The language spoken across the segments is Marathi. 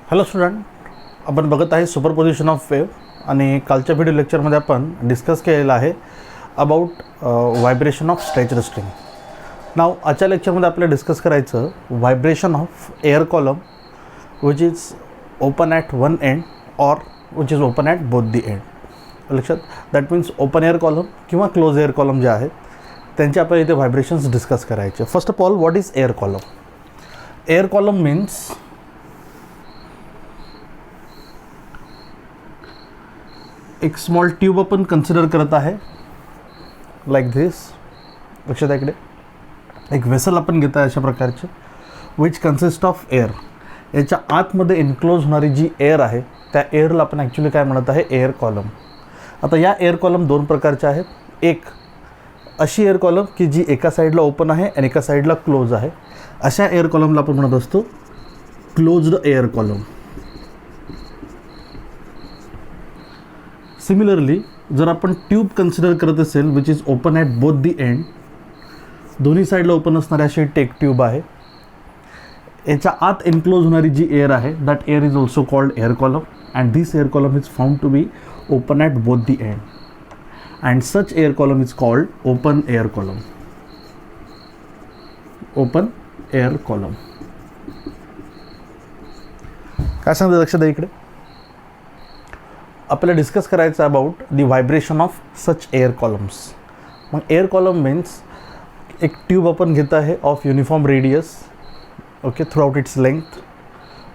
हॅलो स्टुडंट, आपण बघत आहे सुपरपोजिशन ऑफ वेव्ह आणि कालच्या व्हिडिओ लेक्चरमध्ये आपण डिस्कस केलेलं आहे about vibration of stretched string. Now आजच्या लेक्चरमध्ये आपल्याला डिस्कस करायचं vibration of air column which is open at one end or which is open at both the end. लक्षात, that means open air column किंवा क्लोज एअर कॉलम जे आहेत त्यांचे आपल्याला इथे व्हायब्रेशन्स डिस्कस करायचे. First of all, what is air column? Air column means एक स्मॉल ट्यूब आपण कन्सिडर करत आहे लाईक धिस. लक्षात, इकडे एक वेसल आपण घेत आहे अशा प्रकारचे विच कन्सिस्ट ऑफ एअर. याच्या आतमध्ये इन्क्लोज होणारी जी एअर आहे त्या एअरला आपण ॲक्च्युली काय म्हणत आहे, एअर कॉलम. आता या एअर कॉलम दोन प्रकारच्या आहेत. एक अशी एअर कॉलम की जी एका साईडला ओपन आहे आणि एका साईडला क्लोज आहे. अशा एअर कॉलमला आपण म्हणत असतो क्लोज्ड एअर कॉलम. सिमिलरली जर आपण ट्यूब कन्सिडर करत असेल which is open at both the end, दोन्ही साईडला ओपन असणारी अशी एक ट्यूब आहे. याच्या आत एन्क्लोज होणारी जी एअर आहे that air is also called air column and this air column is found to be open at both the end and such air column is called open air column. Open air column काय सांगते, लक्षात आहे. इकडे आपल्याला डिस्कस करायचं about the vibration of such air columns. मग एअर कॉलम मीन्स एक ट्यूब आपण घेत आहे of uniform radius, okay, throughout its length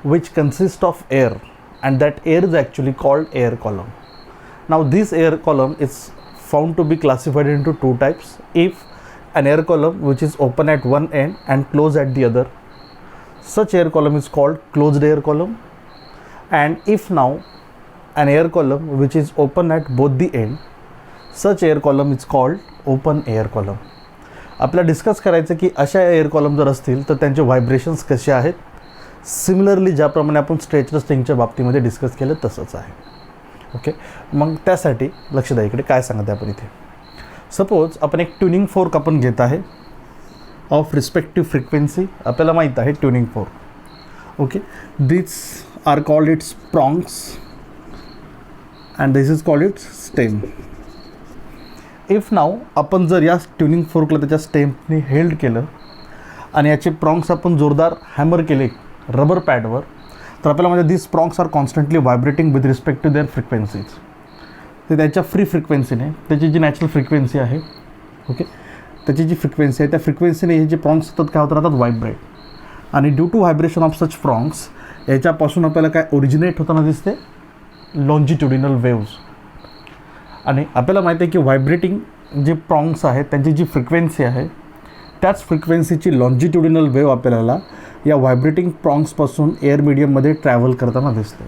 which consist of air and that air is actually called air column. Now this air column is found to be classified into two types. If an air column which is open at one end and closed at the other, such air column is called closed air column. And if now an air column which is open at both the end, such air column is called open air column. आपल्याला डिस्कस करायचं की अशा एअर कॉलम जर असतील तर त्यांचे व्हायब्रेशन्स कसे आहेत. सिमिलरली ज्याप्रमाणे आपण स्ट्रेच्ड स्ट्रिंगच्या बाबतीमध्ये डिस्कस केलं तसंच आहे. ओके, मग त्यासाठी लक्ष द्या. इकडे काय सांगत आहे आपण इथे. सपोज आपण एक ट्युनिंग फोर्क आपण घेत आहे ऑफ रिस्पेक्टिव्ह फ्रिक्वेन्सी. आपल्याला माहीत आहे tuning fork, okay, this are called its prongs and this is called its stem. If now आपण जर या ट्युनिंग फोर्कला त्याच्या स्टेमने हेल्ड केलं आणि याचे प्रॉंग्स आपण जोरदार हॅमर केले रबर पॅडवर, तर आपल्याला म्हणजे this prongs are constantly vibrating with respect to their frequencies. ते त्याच्या फ्री फ्रिक्वेन्सीने, त्याची जी नॅचरल फ्रिक्वेन्सी आहे, ओके, त्याची जी फ्रिक्वेन्सी आहे त्या फ्रिक्वेन्सीने हे जे प्रॉंग्स सतत काय होत राहतात, व्हायब्रेट. आणि due to vibration of such prongs याच्यापासून आपल्याला काय ओरिजिनेट होताना दिसते, लॉन्जिट्युडिनल वेव्ज. आणि आपल्याला माहिती आहे की व्हायब्रेटिंग जे प्रॉंग्स आहेत त्यांची जी फ्रिक्वेन्सी आहे त्याच फ्रिक्वेन्सीची लॉन्जिट्युडिनल वेव्ह आपल्याला या व्हायब्रेटिंग प्रॉंग्सपासून एअर मीडियममध्ये ट्रॅव्हल करताना दिसते.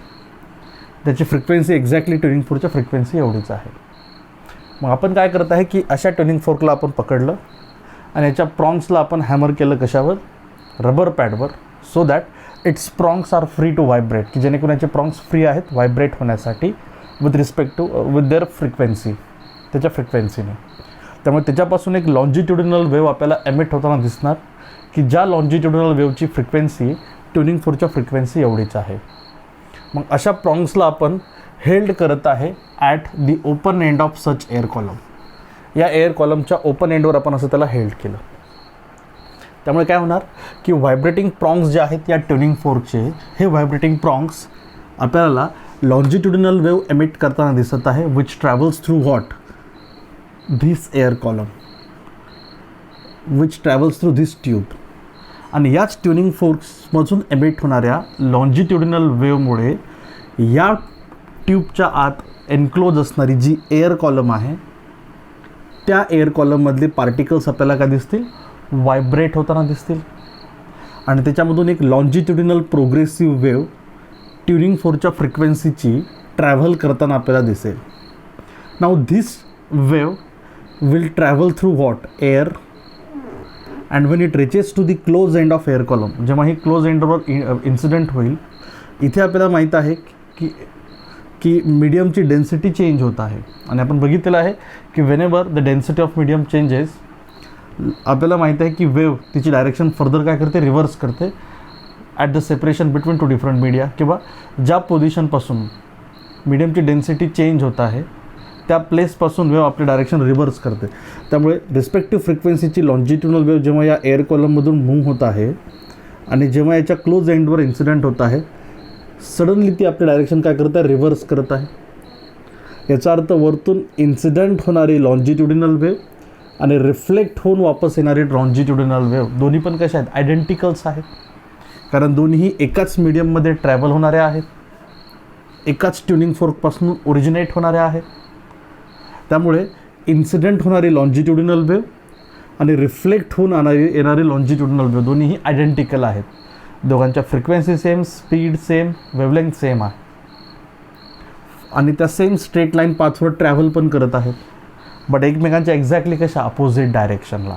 त्याची फ्रिक्वेन्सी एक्झॅक्टली ट्युनिंग फोर्कच्या फ्रिक्वेन्सी एवढीच आहे. मग आपण काय करत आहे की अशा ट्युनिंग फोर्कला आपण पकडलं आणि याच्या प्रॉंग्सला आपण हॅमर केलं कशावर, रबर पॅडवर, so that its prongs are free to vibrate, की जेणेकरून याचे प्रॉंग्स फ्री आहेत व्हायब्रेट होण्यासाठी with respect to with their frequency, त्याच्या फ्रिक्वेन्सीने. त्यामुळे त्याच्यापासून एक लॉन्जिट्युडिनल वेव्ह आपल्याला एमिट होताना दिसणार की ज्या लॉन्जिट्युडिनल वेव्हची फ्रिक्वेन्सी ट्युनिंग फोर्कच्या फ्रिक्वेन्सी एवढीच आहे. मग अशा प्रॉंग्सला आपण हेल्ड करत आहे at the open end of such air column. या एअर कॉलमच्या ओपन एंडवर आपण असं त्याला हेल्ड केलं. त्यामुळे काय होणार की व्हायब्रेटिंग प्रॉंग्स जे आहेत या ट्युनिंग फोर्कचे, हे व्हायब्रेटिंग प्रॉंग्स आपल्याला लॉन्जिट्युडिनल वेव्ह एमिट करताना दिसत आहे which travels through what, this air column which travels through this tube. आणि याच ट्युनिंग फोर्क्समधून एमिट होणाऱ्या लॉन्जिट्युडिनल वेव्हमुळे या ट्यूबच्या आत एन्क्लोज असणारी जी एअर कॉलम आहे त्या एअर कॉलममधले पार्टिकल्स आपल्याला काय दिसतील, व्हायब्रेट होताना दिसतील. आणि त्याच्यामधून एक लॉन्जिट्युडिनल प्रोग्रेसिव्ह वेव्ह ट्युनिंग फोर्कच्या फ्रिक्वेन्सीची ट्रॅव्हल करताना आपल्याला दिसेल. Now this wave will travel through what, air. And when it reaches to the close end of air column, जेव्हा ही क्लोज एंडवर इन्सिडेंट होईल, इथे आपल्याला माहीत आहे की मीडियमची डेन्सिटी चेंज होत आहे. आणि आपण बघितलेलं आहे की whenever the density of medium changes, आपल्याला माहीत आहे की वेव्ह तिची डायरेक्शन फर्दर काय करते, रिव्हर्स करते. At the separation between two different media, किंवा ज्या पोझिशनपासून मीडियमची डेन्सिटी चेंज होत आहे त्या प्लेसपासून वेव्ह आपली डायरेक्शन रिव्हर्स करते. त्यामुळे रिस्पेक्टिव्ह फ्रिक्वेन्सीची लॉन्जिट्युडनल वेव्ह जेव्हा या एअर कॉलममधून मूव्ह होत आहे आणि जेव्हा याच्या क्लोज एंडवर इन्सिडेंट होत आहे, सडनली ती आपली डायरेक्शन काय करत आहे, रिव्हर्स करत आहे. याचा अर्थ वरतून इन्सिडेंट होणारी लॉन्जिट्युडिनल वेव्ह आणि रिफ्लेक्ट होऊन वापस येणारी लॉन्जिट्युडिनल वेव्ह दोन्ही पण कशा आहेत, आयडेंटिकल्स आहेत. कारण दोन्ही एकाच मीडियममध्ये ट्रॅव्हल होणाऱ्या आहेत, एकाच ट्युनिंग फोर्कपासून ओरिजिनेट होणाऱ्या आहेत. त्यामुळे इन्सिडेंट होणारी लॉन्जिट्युडिनल वेव्ह आणि रिफ्लेक्ट होऊन येणारी लॉन्जिट्युडिनल वेव्ह दोन्हीही आयडेंटिकल आहेत. दोघांच्या frequency same, speed same, wavelength same आहे आणि त्या सेम स्ट्रेट लाईन पाथवर ट्रॅव्हल पण करत आहेत, बट एकमेकांच्या एक्झॅक्टली कशा, अपोजिट डायरेक्शनला.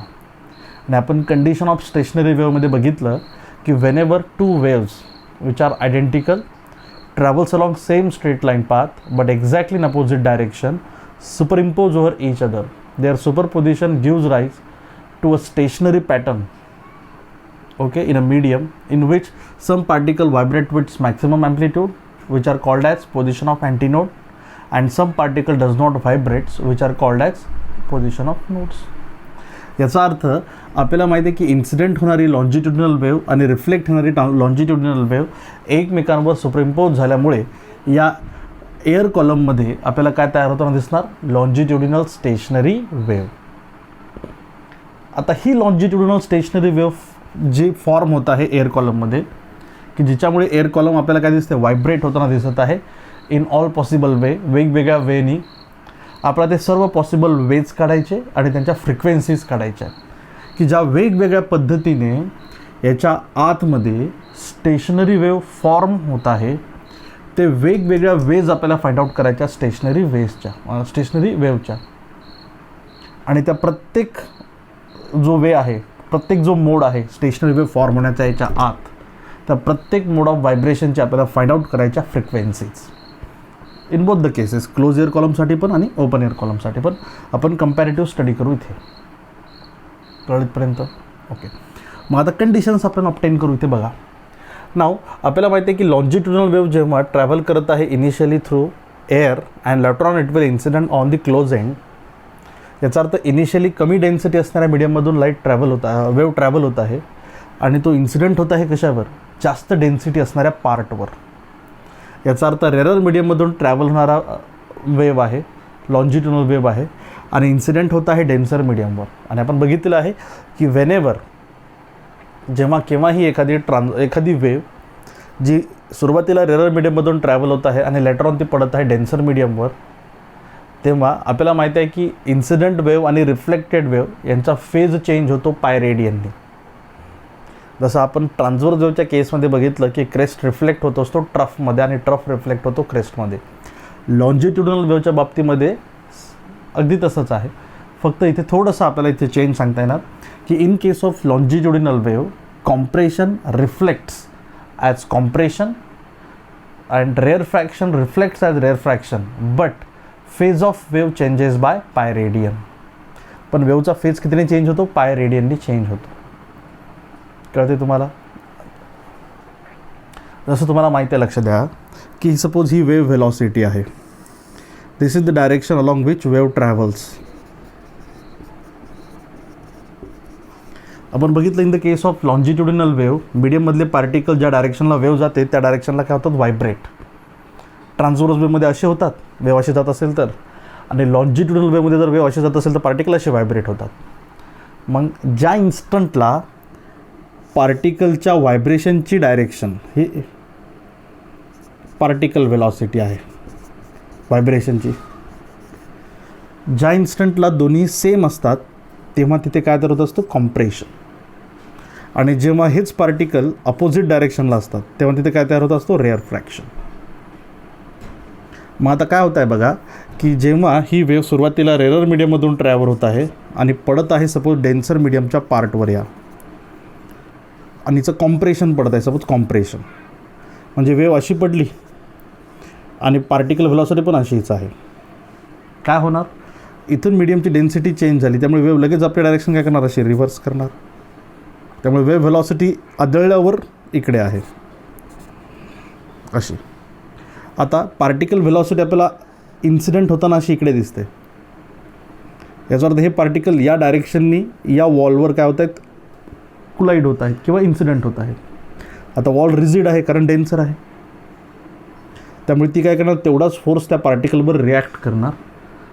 आणि आपण कंडिशन ऑफ स्टेशनरी वेव्हमध्ये बघितलं की whenever two waves which are identical travels along same straight line path but exactly in opposite direction superimpose over each other. Their superposition gives rise to a stationary pattern, okay, in a medium in which some particle vibrate with maximum amplitude, which are called as position of antinode, and some particle does not vibrate, which are called as position of nodes. याचा अर्थ आपल्याला माहिती आहे की इन्सिडेंट होणारी लॉन्जिट्युडिनल वेव्ह आणि रिफ्लेक्ट होणारी लॉन्जिट्युडिनल वेव्ह एकमेकांवर सुपरिम्पोज झाल्यामुळे या एअर कॉलममध्ये आपल्याला काय तयार होताना दिसणार, लॉन्जिट्युडिनल स्टेशनरी वेव्ह. आता ही लॉन्जिट्युडिनल स्टेशनरी वेव्ह जी फॉर्म होत आहे एअर कॉलममध्ये, की जिच्यामुळे एअर कॉलम आपल्याला काय दिसते, व्हायब्रेट होताना दिसत आहे इन ऑल पॉसिबल वे. वेगवेगळ्या वेनी आपल्याला ते सर्व पॉसिबल वेज काढायचे आणि त्यांच्या फ्रिक्वेन्सीज काढायच्या, की ज्या वेगवेगळ्या पद्धतीने याच्या आतमध्ये स्टेशनरी वेव्ह फॉर्म होत आहे ते वेगवेगळ्या वेज आपल्याला फाइंड आउट करायच्या स्टेशनरी वेव्हच्या. आणि त्या प्रत्येक जो वे आहे, प्रत्येक जो मोड आहे स्टेशनरी वेव्ह फॉर्म होण्याच्या याच्या आत, त्या प्रत्येक मोड ऑफ व्हायब्रेशनचे आपल्याला फाइंड आउट करायच्या frequencies in both the cases, close air कॉलमसाठी पण आणि ओपन एअर कॉलमसाठी पण. आपण कंपॅरेटिव्ह स्टडी करू इथे, कळतपर्यंत ओके. मग आता कंडिशन्स आपण ऑब्टेन करू इथे बघा. नाव आपल्याला माहिती आहे की लॉन्जिट्युडिनल वेव्ह जेव्हा ट्रॅव्हल करत आहे initially through air and later on it will incident on the close end. याचा अर्थ इनिशियली कमी डेन्सिटी असणाऱ्या मीडियममधून वेव्ह ट्रॅव्हल होत आहे आणि तो इन्सिडेंट होत आहे कशावर, जास्त डेन्सिटी असणाऱ्या पार्टवर. याचा अर्थ रेरर मीडियममधून ट्रॅव्हल होणारा वेव्ह आहे, लॉन्जिट्युडिनल वेव्ह आहे आणि इन्सिडेंट होत आहे डेन्सर मीडियमवर. आणि आपण बघितलेलं आहे की वेनेवर जेव्हा केव्हाही एखादी वेव्ह जी सुरुवातीला रेरर मीडियममधून ट्रॅव्हल होत आहे आणि लेटर ऑन ती पडत आहे डेन्सर मीडियमवर, तेव्हा आपल्याला माहिती आहे की इन्सिडेंट वेव्ह आणि रिफ्लेक्टेड वेव्ह यांचा फेज चेंज होतो पाय रेडियननी. जसं आपण ट्रान्सव्हर्स वेव्हच्या केसमध्ये बघितलं की क्रेस्ट रिफ्लेक्ट होत असतो ट्रफमध्ये आणि ट्रफ रिफ्लेक्ट होतो क्रेस्टमध्ये. लॉन्जिट्युडिनल वेव्हच्या बाबतीमध्ये अगदी तसंच आहे, फक्त इथे थोडंसं आपल्याला इथे चेंज सांगता येणार की in case of longitudinal wave compression reflects as compression and rarefaction reflects as rarefaction, but phase of wave changes by pi radian. पण वेव्हचा फेज कितीने चेंज होतो, पाय रेडियननी चेंज होतो. कळते तुम्हाला? जसं तुम्हाला माहिती आहे, लक्ष द्या की सपोज ही वेव्ह व्हेलॉसिटी आहे, this is the direction along which wave travels. आपण बघितलं in the case of longitudinal wave मीडियममधले पार्टिकल ज्या डायरेक्शनला वेव्ह जाते त्या डायरेक्शनला काय होतात, व्हायब्रेट. ट्रान्सव्हर्स वेव्हमध्ये असे होतात वेव्ह अशी जात असेल तर, आणि लॉन्जिट्युडिनल वेव्हमध्ये जर वेव्ह अशी जात असेल तर पार्टिकल असे व्हायब्रेट होतात. मग ज्या इन्स्टंटला पार्टिकलच्या व्हायब्रेशनची डायरेक्शन ही पार्टिकल वेलॉसिटी आहे व्हायब्रेशनची, ज्या इन्स्टंटला दोन्ही सेम असतात तेव्हा तिथे काय तर होत असतो, कॉम्प्रेशन. आणि जेव्हा हेच पार्टिकल अपोजिट डायरेक्शनला असतात तेव्हा तिथे काय तयार होत असतो, रेअरफ्रॅक्शन. मग आता काय होत आहे बघा की जेव्हा ही वेव्ह सुरुवातीला रेरर मीडियममधून ट्रॅव्हल होत आहे आणि पडत आहे सपोज डेन्सर मीडियमच्या पार्टवर या, आणि हिचं कॉम्प्रेशन पडत आहे, सपोज कॉम्प्रेशन म्हणजे वेव्ह अशी पडली आणि पार्टिकल व्हेलॉसिटी पण अशीच आहे, काय होणार, इथून मीडियमची डेन्सिटी चेंज झाली त्यामुळे वेव्ह लगेच आपल्या डायरेक्शन काय करणार, अशी रिव्हर्स करणार. त्यामुळे वेव्ह व्हेलॉसिटी आदळल्यावर इकडे आहे अशी. आता पार्टिकल व्हेलॉसिटी आपल्याला इन्सिडेंट होताना अशी इकडे दिसते. याचा अर्थ हे पार्टिकल या डायरेक्शननी या वॉलवर काय होत आहेत, कोलाईड होत आहेत किंवा इन्सिडेंट होत आहेत. आता वॉल रिजिड आहे कारण डेन्सर आहे, त्यामुळे ती काय करणार, तेवढाच फोर्स त्या पार्टिकलवर रिॲक्ट करणार.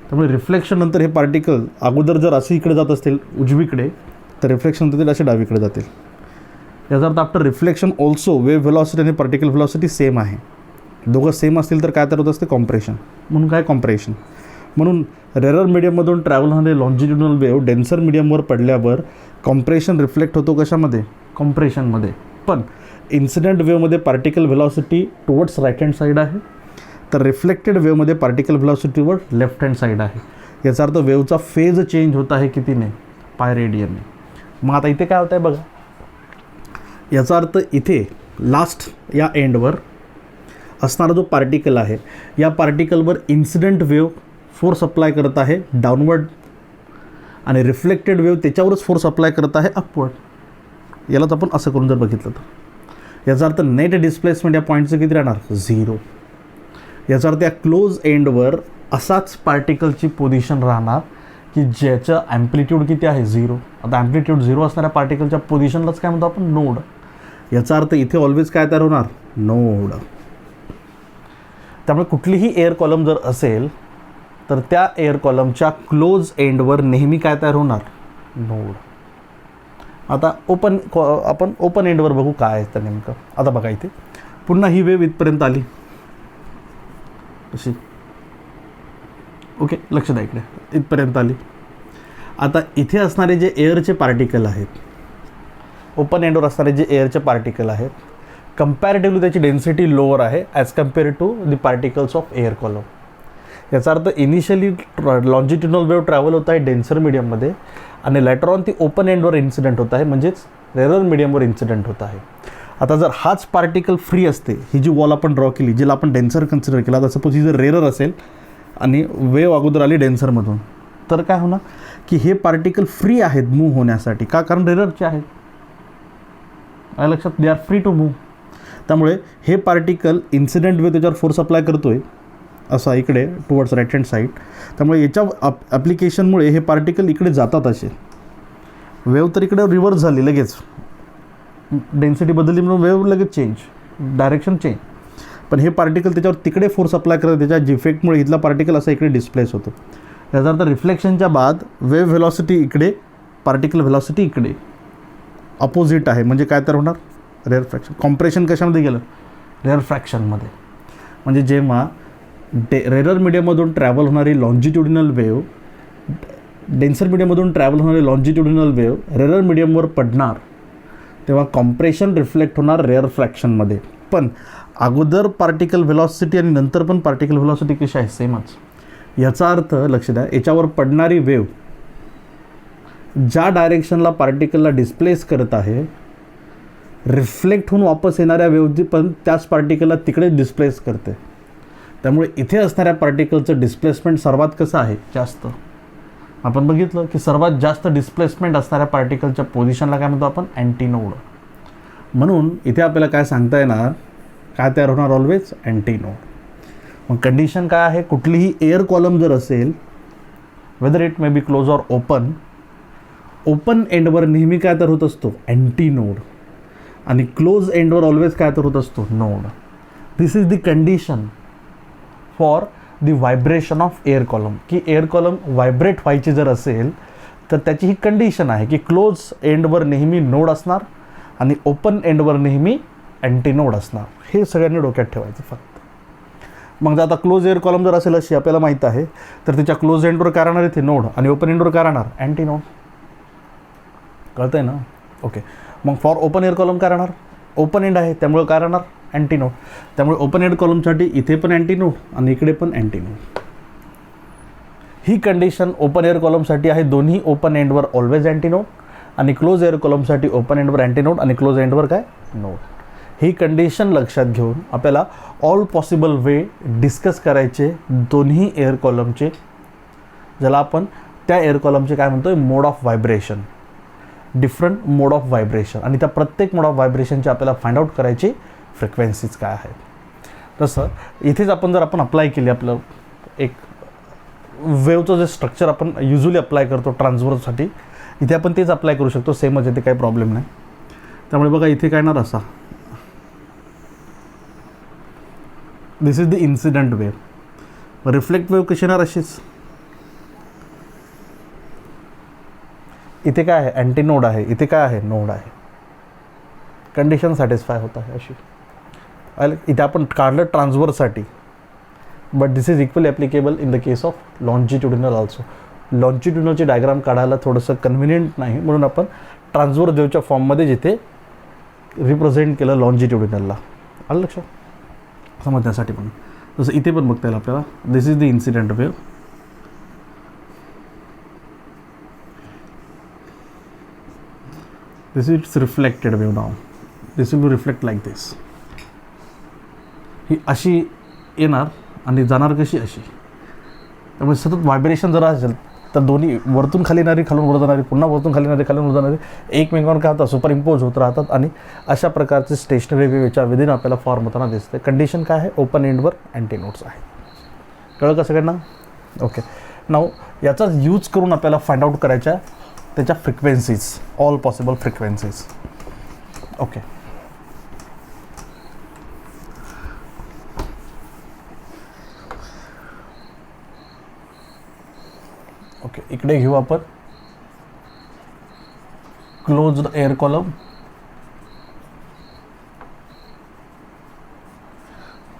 त्यामुळे रिफ्लेक्शन नंतर हे पार्टिकल अगोदर जर असे इकडे जात असतील उजवीकडे, तर रिफ्लेक्शन नंतर ते असे डावीकडे जातील. याचा अर्थ after reflection also wave velocity आणि पार्टिकल व्हेलॉसिटी सेम आहे. दोघं सेम असतील तर काय तयार होत असते, कॉम्प्रेशन. म्हणून काय कॉम्प्रेशन. म्हणून रेरर मीडियममधून ट्रॅव्हल होणारे लॉन्जिट्युडनल वेव्ह डेन्सर मीडियमवर पडल्यावर कॉम्प्रेशन रिफ्लेक्ट होतो कशामध्ये, कॉम्प्रेशनमध्ये. पण इन्सिडेंट वेव्हमध्ये particle velocity towards right hand side आहे, तर रिफ्लेक्टेड वेव्हमध्ये पार्टिकल व्हेलॉसिटीवर लेफ्ट हँड साईड आहे. याचा अर्थ वेव्हचा फेज चेंज होत आहे कितीने, पाय रेडियनने. मग आता इथे काय होत आहे बघा, याचा अर्थ इथे लास्ट या एंडवर असणारा जो पार्टिकल आहे, या पार्टिकलवर इन्सिडेंट वेव्ह फोर्स अप्लाय करत आहे डाऊनवर्ड, आणि रिफ्लेक्टेड वेव्ह त्याच्यावरच फोर्स अप्लाय करत आहे अपवर्ड. यालाच आपण असं करून जर बघितलं तर याचा अर्थ नेट डिस्प्लेसमेंट या पॉईंटचं किती राहणार, 0. याचा अर्थ या क्लोज एंडवर असाच पार्टिकलची पोझिशन राहणार की ज्याचं ॲम्प्लिट्यूड किती आहे, 0. आता ॲम्प्लिट्यूड 0 असणाऱ्या पार्टिकलच्या पोझिशनलाच काय म्हणतो आपण, नोड. याचा अर्थ इथे ऑलवेज काय तयार होणार, नोड. त्यामुळे कुठलीही एअर कॉलम जर असेल तर त्या एअर कॉलमच्या क्लोज एंडवर नेहमी काय तयार होणार, नोड. आता आपण ओपन एंडवर बघू काय आहे तर नेमकं. आता बघा इथे पुन्हा ही वेव्ह इथपर्यंत आली अशी, ओके, लक्ष द्या इकडे, इथपर्यंत आली. आता इथे असणारे जे एअरचे पार्टिकल आहेत, ओपन एंडवर असणारे जे एअरचे पार्टिकल आहेत, कंपॅरेटिव्हली त्याची डेन्सिटी लोअर आहे as compared to the particles of air column. याचा अर्थ इनिशियली लॉन्जिट्युडनल वेव्ह ट्रॅव्हल होत आहे डेन्सर मीडियममध्ये, आणि लेटर ऑन ती ओपन एंडवर इन्सिडेंट होत आहे, म्हणजेच रेरर मीडियमवर इन्सिडेंट होत आहे. आता जर हाच पार्टिकल फ्री असते, ही जी वॉल आपण ड्रॉ केली, जिला आपण डेन्सर कन्सिडर केला, तर सपोज ही जर रेरर असेल आणि वेव्ह अगोदर आली डेन्सरमधून, तर काय होणार की हे पार्टिकल फ्री आहेत मूव्ह होण्यासाठी. का, कारण रेररचे आहेत. लक्षात, they are free to move. त्यामुळे हे पार्टिकल इन्सिडेंट वेव्ह त्याच्यावर फोर्स अप्लाय करतोय असा इकडे टुवर्ड्स राईट हँड साईड. त्यामुळे याच्या ॲप्लिकेशनमुळे हे पार्टिकल इकडे जातात असे. वेव्ह तर इकडे रिव्हर्स झाली लगेच, डेन्सिटी बदलली म्हणून वेव्ह लगेच चेंज, डायरेक्शन चेंज. पण हे पार्टिकल त्याच्यावर तिकडे फोर्स अप्लाय करत, त्याच्या जिफेक्टमुळे इथला पार्टिकल असा इकडे डिस्प्लेस होतो. याचा अर्थ रिफ्लेक्शनच्या बाद वेव्ह व्हेलॉसिटी इकडे, पार्टिकल व्हेलॉसिटी इकडे, अपोजिट आहे. म्हणजे काय तर होणार, रेअर फ्रॅक्शन. कॉम्प्रेशन कशामध्ये गेलं, रेअर फ्रॅक्शनमध्ये. म्हणजे जेव्हा रेरर मीडियममधून ट्रॅव्हल होणारी लॉन्जिट्युडिनल वेव्ह, डेन्सर मीडियममधून ट्रॅव्हल होणारी लॉन्जिट्युडिनल वेव्ह रेरर मीडियमवर पडणार, तेव्हा कॉम्प्रेशन रिफ्लेक्ट होणार रेअर फ्रॅक्शनमध्ये. पण अगोदर पार्टिकल व्हेलॉसिटी आणि नंतर पण पार्टिकल व्हेलॉसिटी कशी आहे, सेमच. याचा अर्थ लक्ष द्या, याच्यावर पडणारी वेव्ह ज्या डायरेक्शनला पार्टिकलला डिस्प्लेस करत आहे, रिफ्लेक्ट होऊन वापस येणाऱ्या वेव्ह पण त्याच पार्टिकलला तिकडे डिस्प्लेस करते. त्यामुळे इथे असणाऱ्या पार्टिकलचं डिस्प्लेसमेंट सर्वात कसं आहे, जास्त. आपण बघितलं की सर्वात जास्त डिस्प्लेसमेंट असणाऱ्या पार्टिकलच्या पोझिशनला काय म्हणतो आपण, अँटीनोड. म्हणून इथे आपल्याला काय सांगता येणार, काय तयार होणार, ऑलवेज अँटीनोड. मग कंडिशन काय आहे, कुठलीही एअर कॉलम जर असेल, whether it may be close or open, open एंडवर नेहमी काय तर होत असतो, अँटीनोड, आणि क्लोज एंडवर ऑलवेज काय तर होत असतो, node. This is the condition for the vibration of air column. की एअर कॉलम व्हायब्रेट व्हायची जर असेल तर त्याची ही कंडिशन आहे की क्लोज एंडवर नेहमी नोड असणार आणि ओपन एंडवर नेहमी अँटीनोड असणार. हे सगळ्यांनी डोक्यात ठेवायचं फक्त. मग आता क्लोज एअर कॉलम जर असेल अशी आपल्याला माहीत आहे, तर त्याच्या क्लोज एंडवर काय राहणार इथे, नोड, आणि ओपन एंडवर काय राहणार, अँटीनोड. कळतंय ना, ओके. मग फॉर ओपन एअर कॉलम काय राहणार, ओपन एंड आहे त्यामुळे काय राहणार, अँटीनोड. त्यामुळे ओपन एंड कॉलमसाठी इथे पण अँटीनोड आणि इकडे पण अँटीनोड. ही कंडिशन ओपन एअर कॉलमसाठी आहे, दोन्ही ओपन एंडवर ऑलवेज अँटीनोड, आणि क्लोज एअर कॉलमसाठी ओपन एंडवर अँटीनोड आणि क्लोज एंडवर काय, नोड. ही कंडिशन लक्षात घेऊन आपल्याला ऑल पॉसिबल वे डिस्कस करायचे दोन्ही एअर कॉलमचे, ज्याला आपण त्या एअर कॉलमचे काय म्हणतोय, mode of vibration. Different mode of vibration आणि त्या प्रत्येक मोड ऑफ व्हायब्रेशनची आपल्याला फाइंड आउट करायची फ्रिक्वेन्सीज काय आहेत. तसं इथेच आपण जर आपण अप्लाय केली आपलं एक वेवचं जे स्ट्रक्चर आपण युजली अप्लाय करतो ट्रान्सव्हर्ससाठी, इथे आपण तेच अप्लाय करू शकतो, सेमच येते, काही प्रॉब्लेम नाही. त्यामुळे बघा इथे काय येणार असा, this is the incident wave. Reflect wave कशी येणार अशीच. इथे काय आहे, अँटी नोड आहे, इथे काय आहे, नोड आहे. कंडिशन सॅटिस्फाय होत आहे अशी. इथे आपण काढलं ट्रान्सव्हर्ससाठी, but this is equally applicable in the case of longitudinal also. लॉन्जिट्युडिनलची डायग्राम काढायला थोडंसं कन्व्हिनियंट नाही, म्हणून आपण ट्रान्सव्हर्स वेवच्या फॉर्ममध्ये जिथे रिप्रेझेंट केलं लॉन्जिट्युडिनलला. आलं लक्षात समजण्यासाठी. पण जसं इथे पण बघता येईल आपल्याला, this is the incident wave, this is reflected wave. Now this will be reflect like this. ही अशी येणार आणि जाणार कशी अशी. त्यामुळे सतत व्हायब्रेशन जर असेल तर दोन्ही वरतून खाली येणारी, खालून वर जाणारी, पुन्हा वरतून खाली येणारी, खालून वर जाणारी एकमेकांवर काय होतात, सुपर इम्पोज होत राहतात आणि अशा प्रकारचे स्टेशनरी वेवच्या विदिन आपल्याला फॉर्म होताना दिसते. कंडिशन काय आहे, ओपन एंडवर अँटी नोड्स आहे. कळलं का सगळ्यांना? ओके. नाव याचा यूज करून आपल्याला फाइंड आउट करायच्या त्याच्या frequencies, all possible frequencies. Okay. Okay, इकडे घेऊ आपण क्लोज्ड एअर कॉलम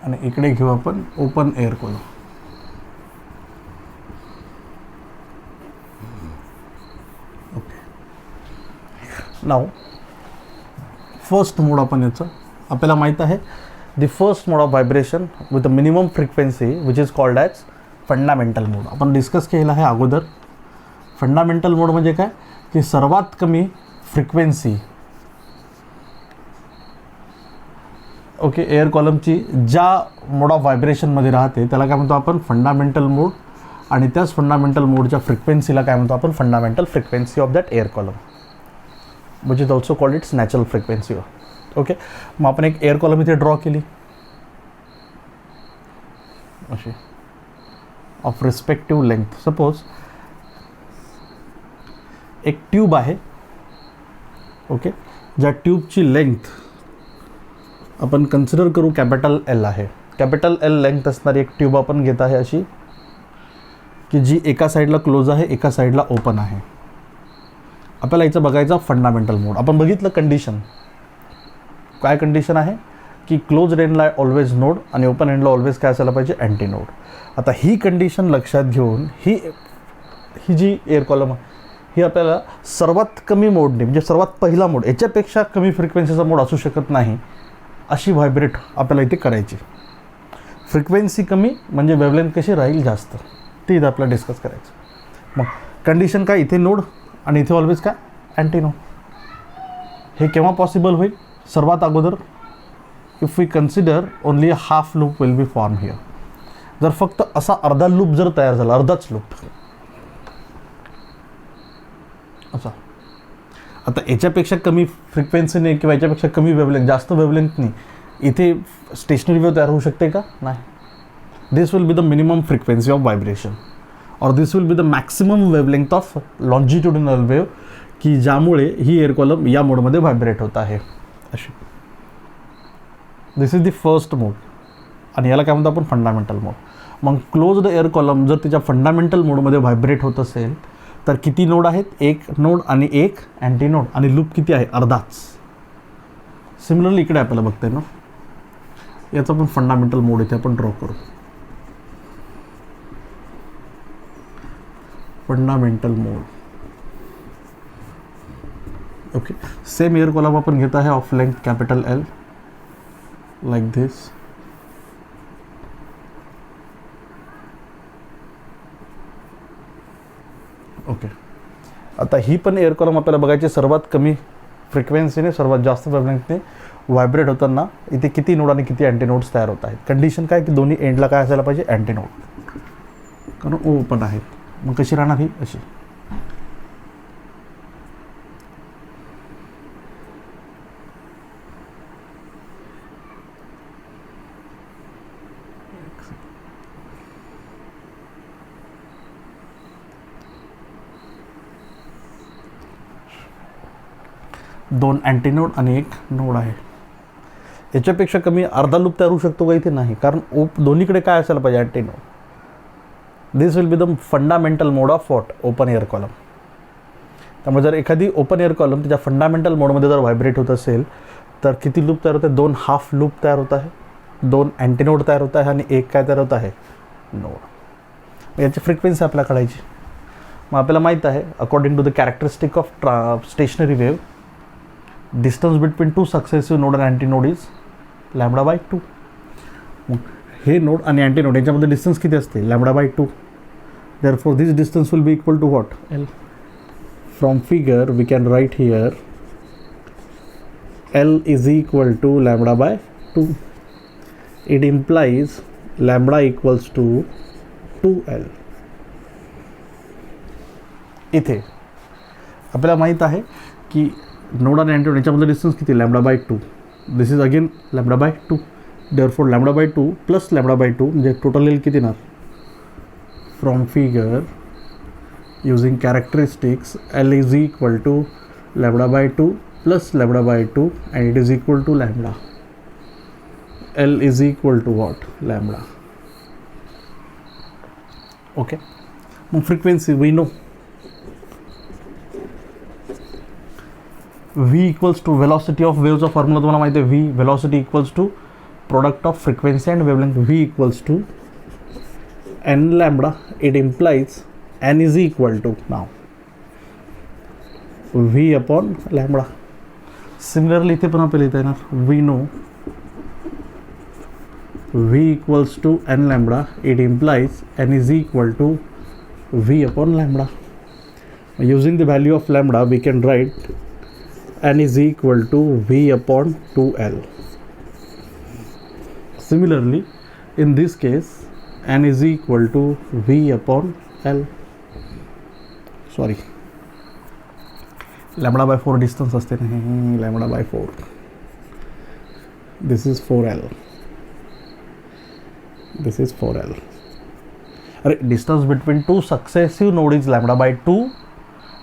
आणि इकडे घेऊ आपण open air column. Okay. Now first mode आपण याचं आपल्याला माहीत आहे, the first mode of vibration with the minimum frequency which is called as fundamental mode. आपण डिस्कस केलं आहे अगोदर. फंडामेंटल मोड म्हणजे काय की सर्वात कमी फ्रिक्वेन्सी ओके एअर कॉलमची ज्या मोड ऑफ व्हायब्रेशनमध्ये राहते त्याला काय म्हणतो आपण फंडामेंटल मोड, आणि त्याच फंडामेंटल मोडच्या फ्रिक्वेन्सीला काय म्हणतो आपण fundamental frequency of that air column, which is also called its natural frequency. Okay. मग आपण एक एअर कॉलम इथे ड्रॉ केली अशी ऑफ रिस्पेक्टिव्ह लेंथ. सपोज एक ट्यूब आहे. ओके. ज्या ट्यूबची लेंथ आपण कन्सिडर करू कॅपिटल एल आहे. कॅपिटल एल लेंथ असणारी एक ट्यूब आपण घेत आहे अशी की जी एका साईडला क्लोज आहे, एका साईडला ओपन आहे. आपल्याला याचं बघायचं फंडामेंटल मोड. आपण बघितलं कंडिशन काय कंडिशन आहे की क्लोज एंडला ऑलवेज नोड आणि ओपन एंडला ऑलवेज काय असायला पाहिजे, अँटी नोड. आता ही कंडिशन लक्षात घेऊन ही जी एअर कॉलम ही आपल्याला सर्वात कमी मोडने म्हणजे सर्वात पहिला मोड, याच्यापेक्षा कमी फ्रिक्वेन्सीचा मोड असू शकत नाही अशी व्हायब्रेट आपल्याला इथे करायची. फ्रिक्वेन्सी कमी म्हणजे वेवलेंथ कशी राहील जास्त, ते इथे आपल्याला डिस्कस करायचं. मग कंडिशन काय, इथे नोड आणि इथे ऑलवेज काय, अँटी नोड. हे केव्हा पॉसिबल होईल, सर्वात अगोदर if we consider only half loop will be form here. जर फक्त असा अर्धा लूप जर तयार झाला, अर्धाच लूप असा. आता याच्यापेक्षा कमी फ्रिक्वेन्सीने किंवा याच्यापेक्षा कमी वेवलेंथ, जास्त वेवलेंथनी इथे स्टेशनरी वेव तयार होऊ शकते का, नाही. This will be the minimum frequency of vibration or this will be the maximum wavelength of longitudinal wave, की ज्यामुळे ही एअर कॉलम या मोडमध्ये व्हायब्रेट होत आहे अशी. दिस इज द फर्स्ट मोड आणि याला काय म्हणतो आपण फंडामेंटल मोड. मग क्लोज्ड एअर कॉलम जर तिच्या फंडामेंटल मोडमध्ये व्हायब्रेट होत असेल तर किती नोड आहेत, एक नोड आणि एक अँटी नोड, आणि लूप किती आहे, अर्धाच. सिमिलरली इकडे आपल्याला बघताय ना, याचा पण फंडामेंटल मोड इथे आपण ड्रॉ करू. फंडामेंटल मोड. ओके. सेम एअर कॉलम आपण घेत आहे of length capital L like this. Okay. आता ही पण एअर कॉलम आपल्याला बघायची सर्वात कमी फ्रिक्वेन्सीने सर्वात जास्त वेवलेंथने व्हायब्रेट होताना इथे किती नोड आणि किती अँटी नोड्स तयार होत आहेत. कंडिशन काय की दोन्ही एंडला काय असायला पाहिजे, अँटी नोड, कारण ओपन आहेत. मग कशी राहणार ही अशी. 2 अँटीनोड आणि 1 नोड आहे. याच्यापेक्षा कमी अर्धा लूप तयार होऊ शकतो का इथे? नाही, कारण दोन्हीकडे काय असायला पाहिजे? Antinode. This will be the fundamental mode of what? Open air column. त्यामुळे जर एखादी ओपन एअर कॉलम त्याच्या फंडामेंटल मोडमध्ये जर व्हायब्रेट होत असेल तर किती लूप तयार होते? 2 हाफ लूप तयार होत आहे, 2 अँटीनोड तयार होत आहे आणि 1 काय तयार होत आहे? नोड. याची फ्रिक्वेन्सी आपल्याला काढायची. मग आपल्याला माहीत आहे according to the characteristic of stationary wave, distance between 2 successive node and antinode is λ/2. मग हे नोड आणि अँटीनोड यांच्यामध्ये डिस्टन्स किती असते? λ/2. Therefore this distance will be equal to what? L. From figure we can write here L is equal to λ/2. It implies λ equals to 2L. इथे आपल्याला माहीत आहे की नोड आणि अँटीनोड यांच्यामधलं डिस्टन्स किती? λ/2. दिस इज अगेन λ/2. देअरफॉर λ/2 प्लस λ/2 म्हणजे टोटल L किती येणार? From figure using characteristics, L is equal to λ/2 plus λ/2 and it is equal to λ. L is equal to what? λ. Okay. Frequency we know. V equals to velocity of waves. Formula तुम्हाला माहिती आहे. V velocity equals to product of frequency and wavelength. V equals to n λ. It implies n is equal to now v upon λ. Similarly इथे पण आपल्याला लिहिता येणार we know v equals to n λ. It implies n is equal to v upon λ. Using the value of λ we can write n is equal to v upon 2L. Similarly in this case n is equal to v upon L. Sorry λ/4 distance असते नाही. λ/4 दिस is 4L. This is 4L. अरे distance between 2 successive node is λ/2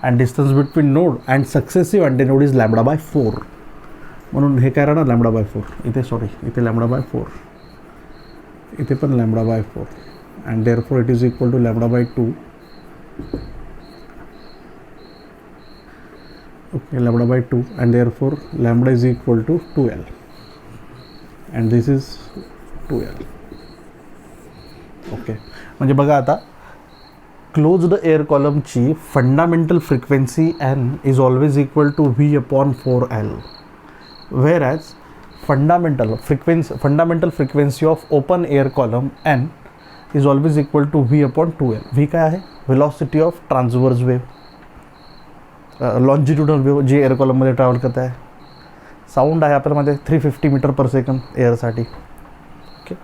and distance between node and successive antinode is λ/4. म्हणून हे काय राहणार? λ/4. इथे सॉरी इथे λ/4, इथे पण λ/4 and therefore it is equal to λ/2. Okay, λ/2 and therefore λ is equal to 2L and this is 2L. Okay. म्हणजे बघा आता क्लोज्ड एअर कॉलमची fundamental frequency n is always equal to v upon 4L, where as fundamental frequency of open air column n is always equal to v upon 2L. v काय आहे? Velocity of transverse wave, longitudinal wave जी एअर कॉलममध्ये ट्रॅव्हल करत आहे. साऊंड आहे आपल्यामध्ये 350 मीटर पर सेकंड एअरसाठी. Okay.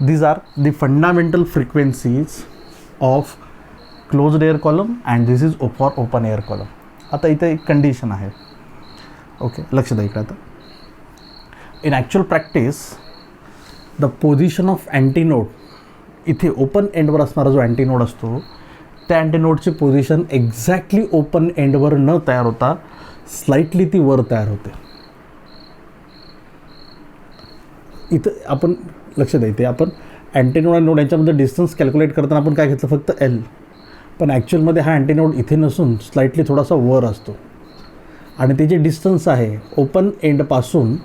These are the fundamental frequencies of closed air column and this is for open air column. आता इथे एक कंडिशन आहे. ओके, लक्ष द्या इकडे. आता in actual practice the position of antinode, इथे ओपन एंडवर असणारा जो अँटीनोड असतो त्या अँटीनोडची पोझिशन एक्झॅक्टली ओपन एंडवर न तयार होता स्लाइटली ती वर तयार होते. इथं आपण लक्ष द्या, इथे आपण अँटीनोड आणि नोड यांच्यामध्ये डिस्टन्स कॅल्क्युलेट करताना आपण काय घेतलं? फक्त L. पण ॲक्च्युअलमध्ये हा अँटीनोड इथे नसून स्लाइटली थोडासा वर असतो आणि ते जे डिस्टन्स आहे ओपन एंडपासून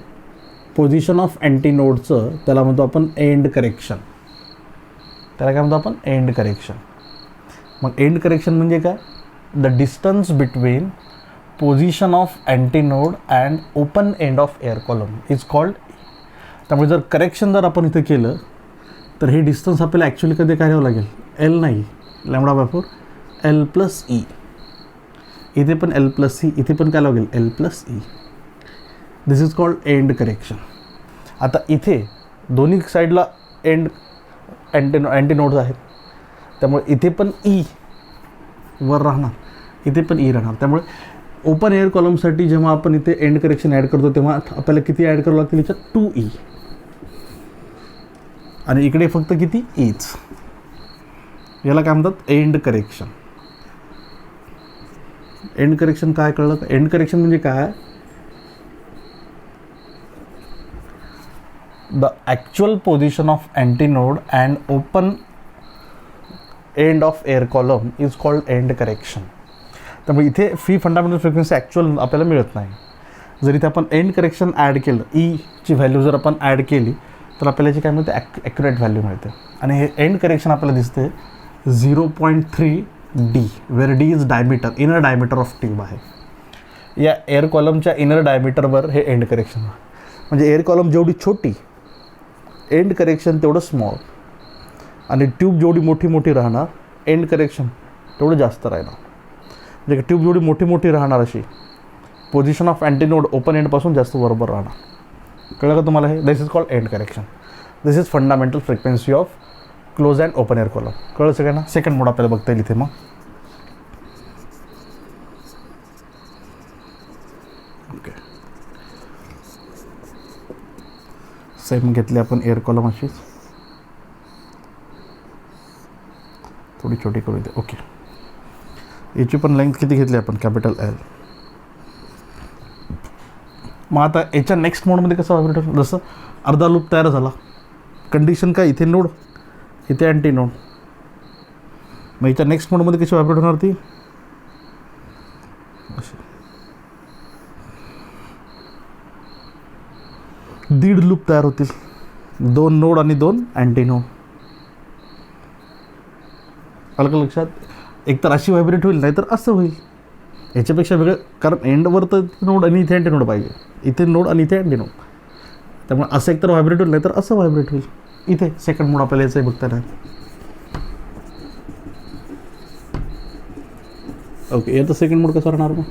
पोझिशन ऑफ अँटीनोडचं त्याला म्हणतो आपण एंड करेक्शन. त्याला काय म्हणतो आपण? End correction. मग एंड करेक्शन म्हणजे काय? The distance between position of antinode and open end of air column is called. त्यामुळे जर करेक्शन जर आपण इथे केलं तर हे डिस्टन्स आपल्याला ॲक्च्युअली कधी काय घ्यावं लागेल? L नाही, λ/4 L प्लस ई. इथे पण L प्लस ई, इथे पण काय लागेल? L plus E. This is called end correction. आता इथे दोन्ही साईडला एंड अँटीनोड्स आहेत, त्यामुळे इथे पण ई वर राहणार, इथे पण ई राहणार. त्यामुळे ओपन एअर कॉलमसाठी जेव्हा आपण इथे एंड करेक्शन ॲड करतो तेव्हा आपल्याला किती ॲड करावं लागतील? याच्यात 2E आणि इकडे फक्त किती? ईच. याला काय म्हणतात? End correction. एंड करेक्शन काय कळलं का? एंड करेक्शन म्हणजे काय? The actual position of antinode and open end of air column is called end correction. त्यामुळे इथे फी फंडामेंटल फ्रिक्वेन्सी ॲक्च्युअल आपल्याला मिळत नाही. जर इथे आपण एंड करेक्शन ॲड केलं, ईची व्हॅल्यू जर आपण ॲड केली तर आपल्याला याची काय मिळते? ॲक्युरेट व्हॅल्यू मिळते. आणि हे एंड करेक्शन आपल्याला दिसते 0.3D, where D is diameter, inner diameter of tube आहे. या एअर कॉलमच्या इनर डायमीटरवर हे एंड करेक्शन. म्हणजे एअर कॉलम जेवढी छोटी, एंड करेक्शन तेवढं स्मॉल. आणि ट्यूब जेवढी मोठी मोठी राहणार, एंड करेक्शन तेवढं जास्त राहणार. म्हणजे ट्यूब जेवढी मोठी मोठी राहणार अशी पोझिशन ऑफ अँटीनोड ओपन एंडपासून जास्त बरोबर राहणार. कळलं का तुम्हाला? हे this is called end correction. This is fundamental frequency of close and open air column. कळलं सगळ्यांना? सेकंड मोड आपल्याला बघता येईल इथे. मग ओके, सेम घेतली आपण एअर कॉलम अशीच, थोडी छोटी करू दे. ओके, याची पण लेंथ किती घेतली आपण? Capital L. मग आता याच्या नेक्स्ट मोडमध्ये कसं व्हायब्रेट होईल? जसं अर्धा लूप तयार झाला, कंडिशन काय? इथे नोड, इथे अँटी नोड. मग याच्या नेक्स्ट मोडमध्ये कशी व्हायब्रेट होणार ती? अशी. दीड लूप तयार होतील, 2 नोड आणि 2 अँटी नोड. आलं का लक्षात? एक तर अशी व्हायब्रेट होईल, नाही तर असं होईल. याच्यापेक्षा वेगळं, कारण एंडवर तर नोड आणि इथे अँटी नोड पाहिजे, इथे नोड आणि इथे अँटी नोड. त्यामुळे असं एक तर व्हायब्रेट होईल, नाही तर असं व्हायब्रेट होईल. इथे सेकंड मोड आपल्याला याचं बघता नाही. ओके, याचा सेकंड मोड कसा राहणार मग?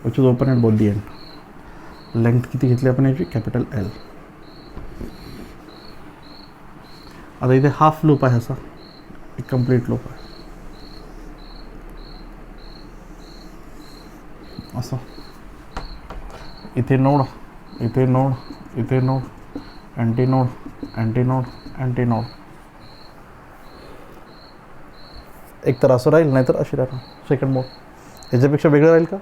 Which is open and both the end. Length किती घेतली आपण याची? Capital L. आता इथे हाफ लूप आहे, असा एक कंप्लीट लूप आहे असं. इथे नोड, इथे नोड, इथे node, anti node, anti node, anti node. एक तर असं राहील, नाही तर अशी राहणार सेकंड मोड. याच्यापेक्षा वेगळं राहील का?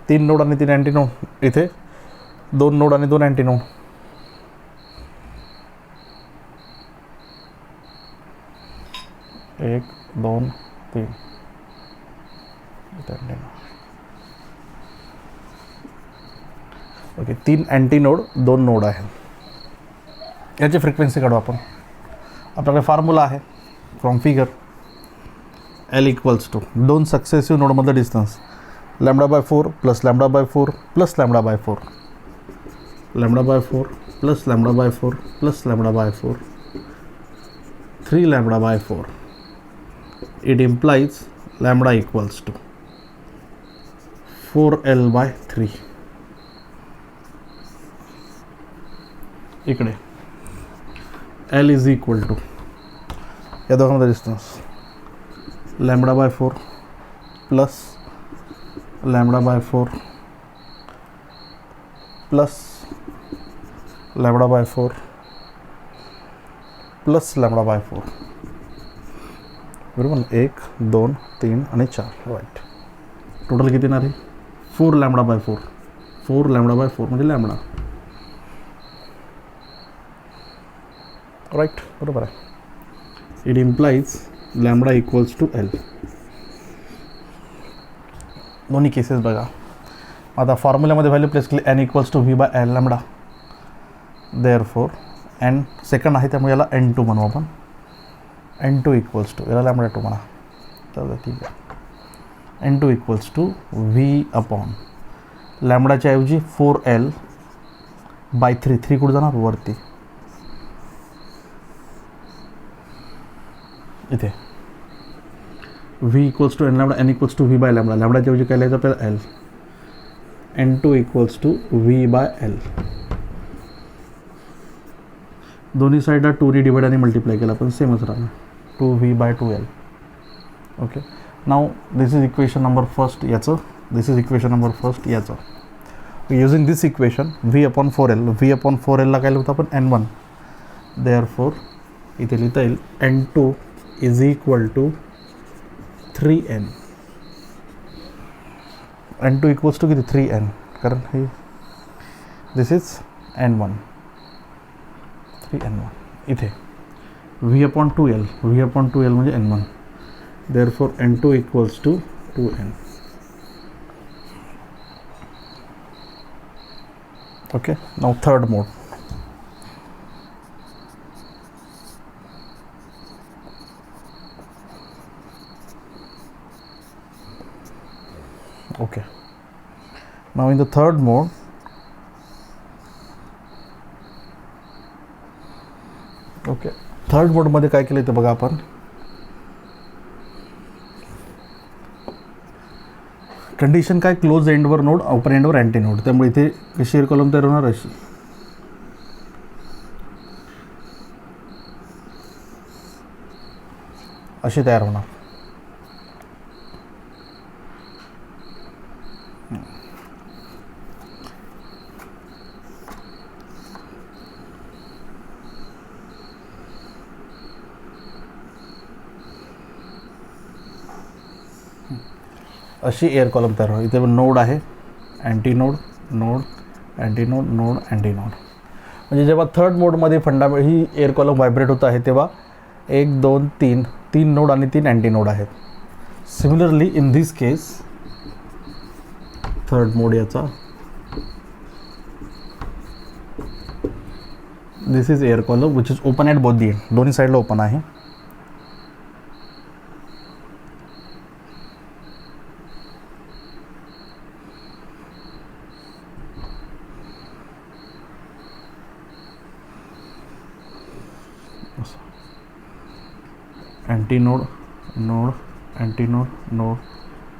3 नोड आणि 3 अँटी नोड, इथे 2 नोड आणि 2 अँटी नोड. एक, 2, 3. ओके, 3 अँटी नोड, 2 नोड आहे. याची फ्रिक्वेन्सी काढू आपण. आपल्याकडे फॉर्म्युला आहे from figure. L equals to 2 successive नोडमधलं distance, λ/4 plus λ/4 plus λ/4, λ/4 plus λ/4 plus λ/4, 3 λ/4. It implies λ equals to 4L/3. इकडे L इज इक्वल टू या दोघांमध्ये डिस्टन्स λ/4 प्लस λ/4 प्लस λ/4 प्लस λ/4. बरोबर, 1, 2, 3 आणि 4. राईट. टोटल किती येणार आहे? 4 λ/4. 4 λ/4 म्हणजे लॅम्बडा. राईट, बरोबर आहे. It implies lambda equals to L. दोन्ही केसेस बघा. आता फॉर्म्युल्यामध्ये व्हॅल्यू प्लेस केली, N equals to v/l lambda. Therefore N second आहे त्यामुळे याला n2 म्हणू आपण. n2 इक्वल्स टू, याला λ2 म्हणा. तर ठीक आहे. n2 इक्वल्स टू v/, लॅम्बडाच्या ऐवजी 4L/3. 3 कुठे जाणार? वरती. इथे v equals to n lambda, n equals to v/λ. लॅम्बडाच्या ऐवजी काय लिहायचं आपल्याला? l. n2 equals to v/l. दोन्ही साईडला 2ने डिवाइड आणि मल्टिप्लाय केला पण सेमच राहणार, 2v/2l. Okay, now this is equation number first याचं, दिस इज इक्वेशन नंबर फर्स्ट याचं. युझिंग दिस इक्वेशन v/4l, v/4l ला काय लिहितो आपण? n1. देअरफॉर इथे लिहिता येईल n2 is equal to 3n. n2 equals to किती 3n, कारण हे दिस इज n1, 3n1. इथे v/2l, v/2l म्हणजे n1, therefore n2 equals to 2n. Okay, now third mode. Okay, now in the third mode, okay, third मोडमध्ये काय केलं ते बघा आपण. कंडिशन काय, क्लोज एंडवर नोड, ओपन एंडवर अँटी नोड, त्यामुळे इथे कशी एअर कॉलम तयार होणार, अशी तयार होणार. अशी एअर कॉलम तयार होईल. इथे नोड आहे, antinode, node, antinode, node, anti node. म्हणजे जेव्हा थर्ड मोडमध्ये ही एअर कॉलम व्हायब्रेट होत आहे तेव्हा 1 2 3 3 नोड आणि 3 अँटी नोड आहेत. Similarly in this case third mode याचा, this is air column which is open at both the end, दोन्ही साईडला ओपन आहे. Antinode, node, antinode, node,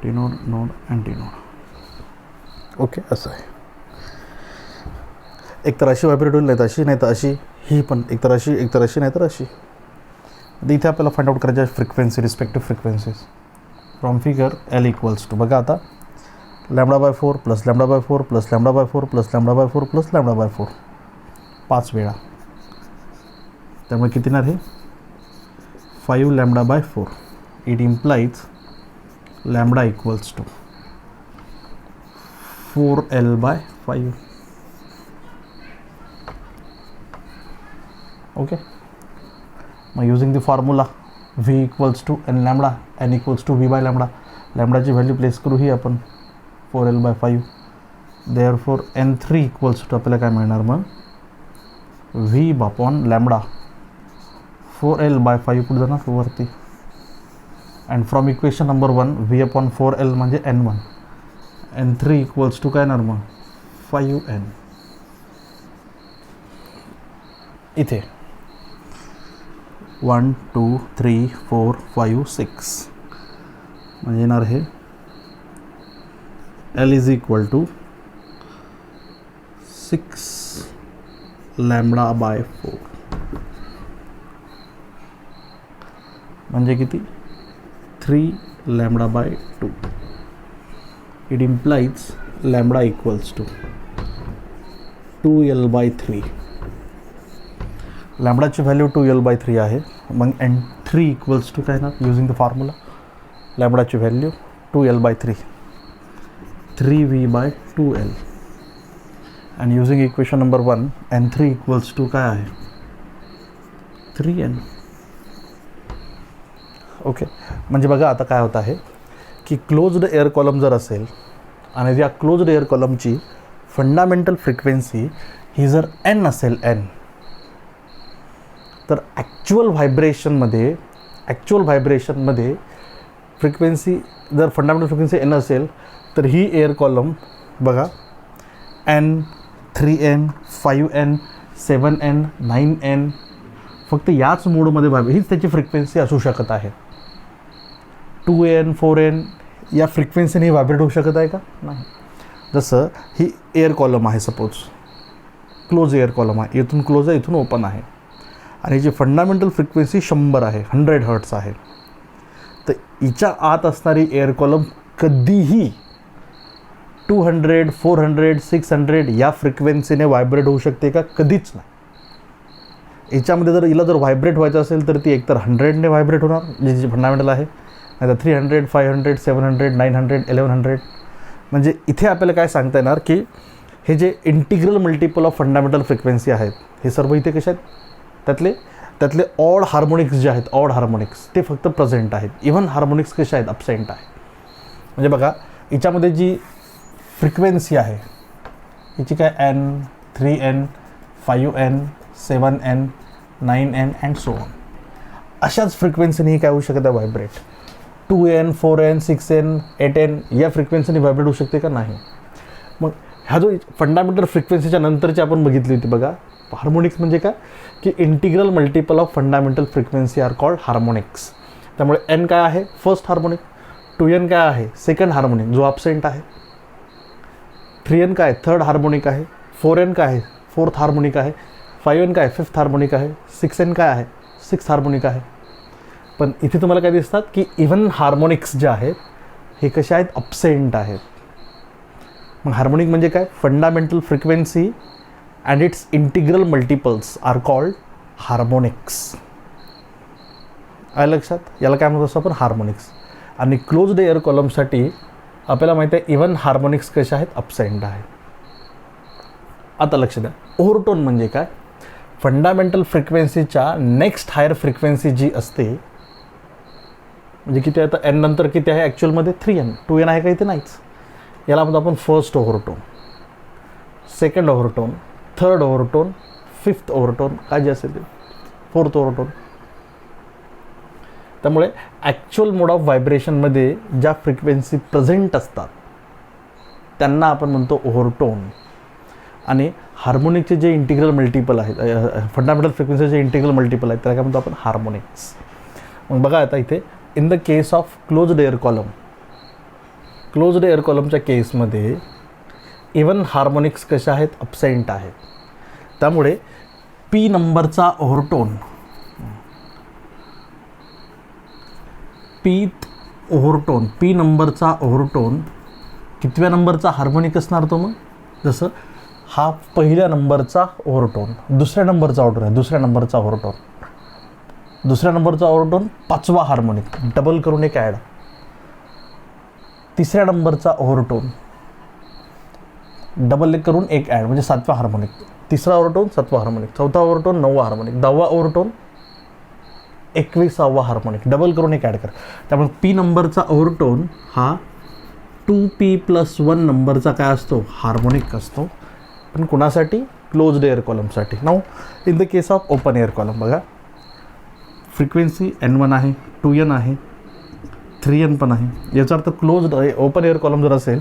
T node, node, antinode. Okay, असं आहे. एक तर अशी व्हायब्रेट होईल, नाही तर अशी, नाही तर अशी. ही पण एक तर अशी, एक तर अशी, नाही तर अशी. इथे आपल्याला फाइंड आउट करायचं आहे frequency, respective frequencies from figure L equals to, बघा आता λ/4 प्लस λ/4 प्लस λ/4 प्लस λ/4 प्लस λ/4 5 वेळा. त्यामुळे किती येणार हे 5 λ/4. It implies lambda equals to 4l/5. Okay, मग using the formula v equals to n lambda, n equals to v/λ. लॅम्बडाची व्हॅल्यू प्लेस करू ही आपण 4l/5. Therefore n3 equals to आपल्याला काय मिळणार मग v/λ. 4l/5 कुठे जाणार वरती. And from equation number 1 v/4l म्हणजे n1. n3 इक्वल्स टू काय येणार मग 5n. इथे 1 2 3 4 5 6 म्हणजे येणार हे l इज इक्वल टू 6 λ/4. म्हणजे किती 3 λ/2. It implies lambda equals to 2l/3. लॅम्बडाची व्हॅल्यू 2l/3 आहे. मग n3 इक्वल्स टू काय ना, युजिंग द फॉर्म्युला लॅम्बडाची value 2l/3, 3v/2l. And using equation number 1 n3 equals to काय आहे 3n. ओके, म्हणजे बघा आता काय होत आहे की क्लोज्ड एअर कॉलम जर असेल आणि या क्लोज्ड एअर कॉलमची फंडामेंटल फ्रिक्वेन्सी ही जर n असेल, n, तर ॲक्च्युअल व्हायब्रेशनमध्ये फ्रिक्वेन्सी जर फंडामेंटल फ्रिक्वेन्सी n असेल तर ही एअर कॉलम बघा n, 3n, 5n, 7n, 9n फक्त याच मोडमध्ये हीच त्याची फ्रिक्वेन्सी असू शकत आहे. 2n, 4n या फ्रिक्वेन्सीने व्हायब्रेट होऊ शकत आहे का, नाही. जसं ही एअर कॉलम आहे, सपोज क्लोज एअर कॉलम आहे, इथून क्लोज आहे, इथून ओपन आहे, आणि जी फंडामेंटल फ्रिक्वेन्सी 100 आहे, 100 हर्ट्स आहे. तर हिच्या आत असणारी एअर कॉलम कधीही 200, 400, 600 या फ्रिक्वेन्सीने व्हायब्रेट होऊ शकते का, कधीच नाही. याच्यामध्ये जर हिला जर व्हायब्रेट व्हायचं असेल तर ती एकतर 100ने व्हायब्रेट होणार, जी फंडामेंटल आहे, नाही तर 300, 500, 700, 900, 1100. म्हणजे इथे आपल्याला काय सांगता येणार की हे जे integral multiple of fundamental frequency आहेत हे सर्व इथे कसे आहेत, त्यातले ऑड हार्मोनिक्स जे आहेत, ऑड हार्मोनिक्स ते फक्त प्रेझेंट आहेत. इव्हन हार्मोनिक्स कसे आहेत, अबसेंट आहेत. म्हणजे बघा याच्यामध्ये जी फ्रिक्वेन्सी आहे हिची काय n, 3n, 5n, 7n, 9n and so on. अशाच फ्रिक्वेन्सीने काय होऊ शकते vibrate. 2n, 4n, 6n, 8n या फ्रिक्वेन्सीने व्हायब्रेट होऊ शकते का, नाही. मग ह्या जो फंडामेंटल फ्रिक्वेन्सीच्या नंतरची आपण बघितली होती बघा हार्मोनिक्स म्हणजे काय की integral multiple of fundamental frequency are called harmonics. त्यामुळे n काय आहे, फर्स्ट हार्मोनिक. 2n काय आहे, सेकंड हार्मोनिक जो अबसेंट आहे. 3n काय, थर्ड हार्मोनिक आहे. 4n काय आहे, फोर्थ हार्मोनिक आहे. 5n काय, फिफ्थ हार्मोनिक आहे. 6n काय आहे, सिक्स्थ हार्मोनिक आहे. पण इथे तुम्हाला काय दिसतात की इव्हन हार्मोनिक्स जे आहेत हे कसे आहेत, अबसेंट आहेत. मग हार्मोनिक म्हणजे काय, fundamental frequency and its integral multiples are called harmonics. आलं लक्षात, याला काय म्हणतो असं आपण, हार्मोनिक्स. आणि क्लोज्ड एअर कॉलमसाठी आपल्याला माहिती आहे इव्हन हार्मोनिक्स कसे आहेत, अबसेंट आहेत. आता लक्ष द्या, ओव्हरटोन म्हणजे काय, फंडामेंटल फ्रिक्वेन्सीच्या नेक्स्ट हायर फ्रिक्वेन्सी जी असते, म्हणजे किती आहे आता n नंतर किती आहे ॲक्च्युअलमध्ये 3n, 2n आहे का इथे, नाहीच. याला म्हणतो आपण first overtone, second ओव्हरटोन, third ओव्हरटोन, fifth ओव्हरटोन, काय जे असेल ते फोर्थ ओव्हरटोन. त्यामुळे ॲक्च्युअल मोड ऑफ व्हायब्रेशनमध्ये ज्या फ्रिक्वेन्सी प्रेझेंट असतात त्यांना आपण म्हणतो ओव्हरटोन. आणि हार्मोनिकचे जे इंटिग्रल मल्टिपल आहेत, फंडामेंटल फ्रिक्वेन्सीचे जे इंटिग्रल मल्टिपल आहेत त्याला काय म्हणतो आपण, हार्मोनिक्स. मग बघा आता इथे in the case of closed air column, closed air कॉलमच्या केसमध्ये इव्हन हार्मोनिक्स कशा आहेत, अबसेंट आहेत. त्यामुळे पी नंबरचा ओव्हरटोन, पी नंबरचा ओव्हरटोन कितव्या नंबरचा हार्मोनिक असणार तो, मग जसं हा पहिल्या नंबरचा ओव्हरटोन, दुसऱ्या नंबरचा ओव्हरटोन आहे, दुसऱ्या नंबरचा ओव्हरटोन पाचवा हार्मोनिक, डबल करून एक ॲड. तिसऱ्या नंबरचा ओव्हरटोन डबल करून एक ॲड म्हणजे सातवा हार्मोनिक. तिसरा ओव्हरटोन सातवा हार्मोनिक, चौथा ओव्हरटोन नववा हार्मोनिक, 10वा ओव्हरटोन 21वा हार्मोनिक, डबल करून एक ॲड कर. त्यामुळे पी नंबरचा ओव्हरटोन हा 2p+1 नंबरचा काय असतो, हार्मोनिक असतो. पण कुणासाठी, क्लोज्ड एअर कॉलमसाठी. Now in the case of open air column बघा फ्रिक्वेन्सी n1 आहे, 2n आहे, 3n पण आहे. याचा अर्थ क्लोज्ड ओपन एअर कॉलम जर असेल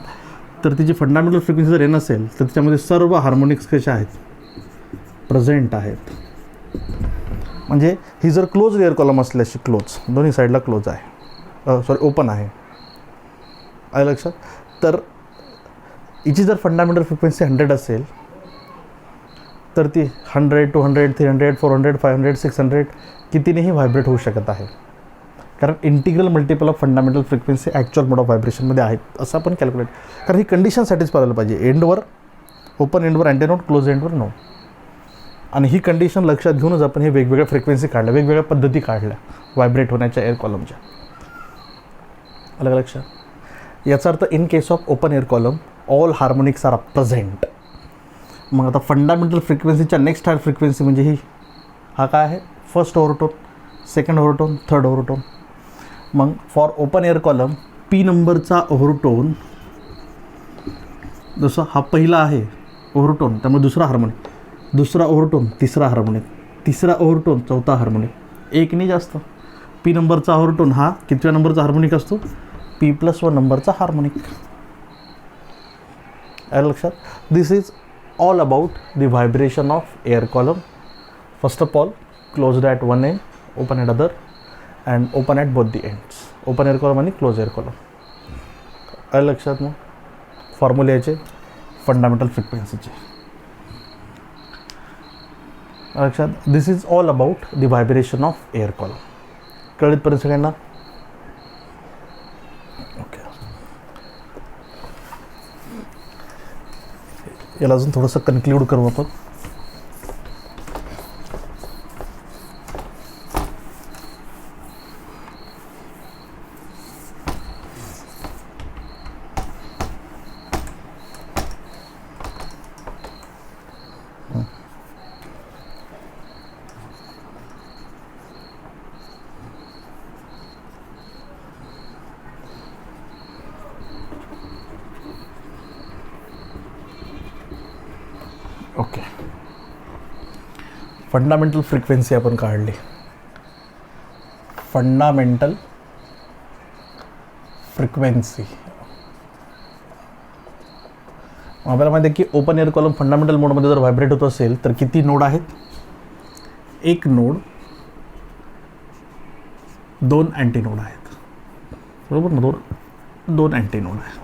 तर तिची फंडामेंटल फ्रिक्वेन्सी जर n असेल तर त्याच्यामध्ये सर्व हार्मोनिक्स कशा आहेत, प्रेझेंट आहेत. म्हणजे ही जर क्लोज एअर कॉलम असल्याशी, क्लोज दोन्ही साईडला क्लोज आहे, ओपन आहे, आहे लक्षात. तर हिची जर फंडामेंटल फ्रिक्वेन्सी 100 असेल तर ती 100, 200, 300, 400, 500, 600 कितीनेही व्हायब्रेट होऊ शकत आहे. कारण integral multiple of fundamental frequency actual mode of व्हायब्रेशनमध्ये आहेत असं आपण कॅल्क्युलेट. कारण ही कंडिशन सॅटिस्फाय व्हायला पाहिजे, एंडवर ओपन एंडवर अँटेनोड, क्लोज एंडवर नो. आणि ही कंडिशन लक्षात घेऊनच आपण हे वेगवेगळ्या फ्रिक्वेन्सी काढल्या, वेगवेगळ्या पद्धती काढल्या व्हायब्रेट होण्याच्या एअर कॉलमच्या. अलग लक्षात. याचा अर्थ in case of open air column all harmonics are present. मग आता फंडामेंटल फ्रिक्वेन्सीच्या नेक्स्ट हायर फ्रिक्वेन्सी म्हणजे ही, हा काय आहे, फर्स्ट ओव्हरटोन, सेकंड ओव्हरटोन, थर्ड ओव्हरटोन. मग for open air column P नंबरचा ओव्हरटोन, जसं हा पहिला आहे ओव्हरटोन त्यामुळे दुसरा हार्मोनिक, दुसरा ओव्हरटोन तिसरा हार्मोनिक, तिसरा ओव्हरटोन चौथा हार्मोनिक, एक नाही जास्त. पी नंबरचा ओव्हरटोन हा कितव्या नंबरचा हार्मोनिक असतो, p+1 नंबरचा हार्मोनिक. आहे लक्षात. This is all about the vibration of air column. First of all closed at one end, open at other, and open at both the ends. Open air column आणि क्लोज एअर कॉलम. आहे लक्षात. मग फॉर्म्युले याचे फंडामेंटल फ्रिक्वेन्सीचे लक्षात. This is all about the vibration of air column. कळतपर्यंत सगळ्यांना. ओके, याला अजून थोडंसं कन्क्लूड करू आपण. ओके, फंडामेंटल फ्रिक्वेन्सी आपण काढली. फंडामेंटल फ्रिक्वेन्सी आपल्याला माहिती आहे की ओपन एअर कॉलम फंडामेंटल मोडमध्ये जर व्हायब्रेट होत असेल तर किती नोड आहेत? एक नोड, दोन अँटी नोड आहेत, बरोबर ना? दोन अँटी नोड आहे.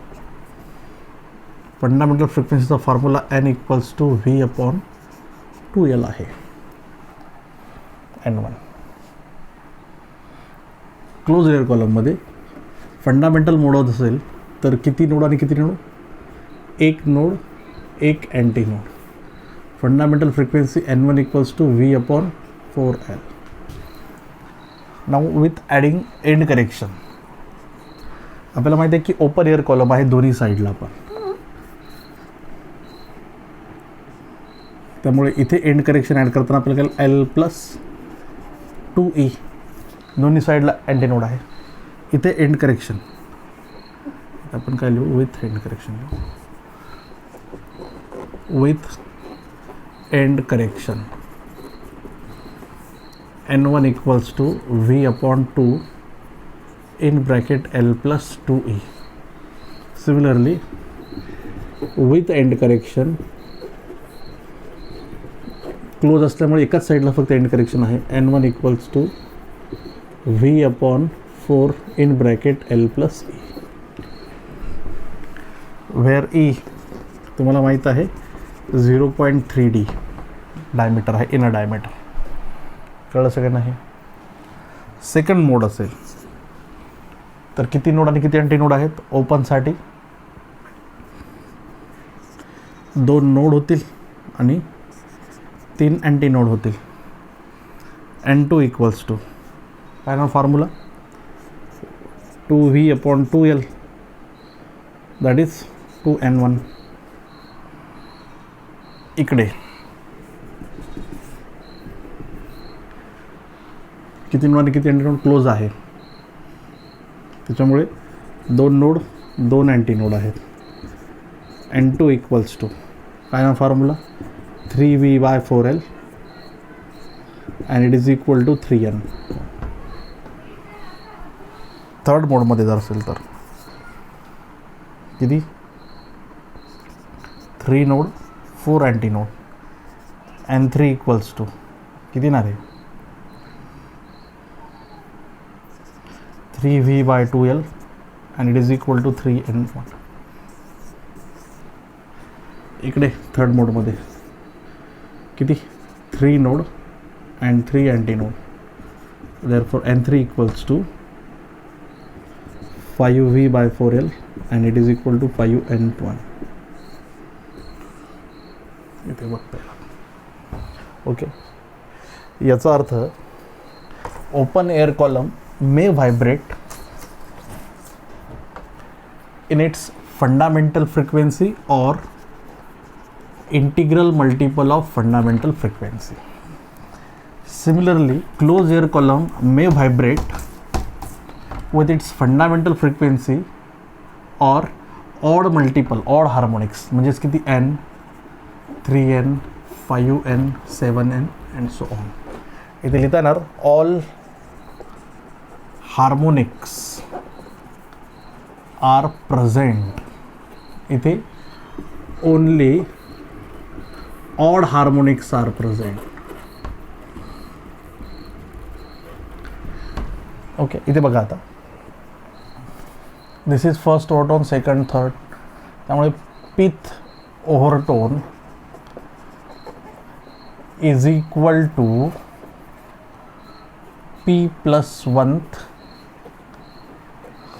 फंडामेंटल फ्रिक्वेन्सीचा फॉर्म्युला n=v/2l आहे. n1 क्लोज एअर कॉलममध्ये फंडामेंटल मोड असेल तर किती नोड आणि किती नोड? एक नोड, एक anti node. Fundamental frequency n1=v/4l. Now with adding end correction आपल्याला माहिती आहे की ओपन एअर कॉलम आहे दोन्ही साईडला पण, त्यामुळे इथे एंड करेक्शन ॲड करताना आपल्याला l+2e दोन्ही साईडला अँटी नोड आहे. इथे एंड करेक्शन आपण काय लिहू? विथ एंड करेक्शन लिहू. With end correction n1=v/2 in bracket l+2e. Similarly, with end correction close असल्यामुळे एकाच साईडला फक्त एंड करेक्शन आहे. n1=v/4 in bracket l+e, where e तुम्हाला माहीत आहे 0.3d डायमीटर आहे, इनर डायमीटर. कळलं सगळ्यांना? हे सेकंड मोड असेल तर किती नोड आणि किती अँटी नोड आहेत? ओपनसाठी 2 नोड होतील आणि 3 अँटी नोड होतील. n2 काय ना formula? 2v/2l, that is 2n1. इकडे किती नोड आणि किती अँटी नोड? क्लोज आहे, त्याच्यामुळे 2 नोड, 2 अँटी नोड आहेत. n2 काय ना formula? 3v/4l and it is equal to 3n. Third मोडमध्ये जर असेल तर किती? 3 नोड, 4 अँटी नोड. n3 किती ना रे? 3v/2l and it is equal to 3n1. इकडे थर्ड मोडमध्ये किती? 3 node and 3 anti node. Therefore n3 5v/4l and it is equal to 5n1. इथे बघता येईल. ओके, याचा अर्थ open air column may vibrate in its fundamental frequency or integral multiple of fundamental frequency. Similarly, closed air column may vibrate with its fundamental frequency or odd multiple, odd harmonics, म्हणजेच किती? n, 3n, 5n, 7n and so on. इथे लिहिता येणार all harmonics are present. इथे only odd harmonics are present. Okay, इथे बघा आता this is first overtone, second, third. त्यामुळे pth overtone is equal to p+1th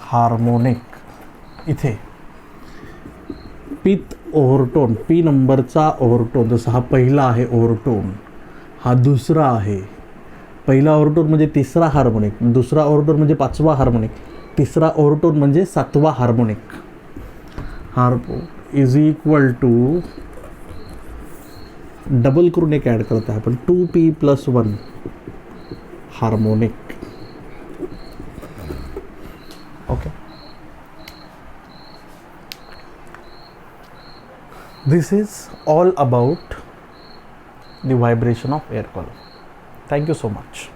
harmonic. इथे पिथ ओव्हरटोन, पी नंबरचा ओव्हरटोन, जसं हा पहिला आहे ओव्हरटोन, हा दुसरा आहे. पहिला ओव्हरटोन म्हणजे तिसरा हार्मोनिक, दुसरा ओव्हरटोन म्हणजे 5वा हार्मोनिक, तिसरा ओव्हरटोन म्हणजे 7वा harmonic. Is equal to double करून एक ॲड करत आहे आपण, 2p+1 harmonic. Okay, this is all about the vibration of air column. Thank you so much.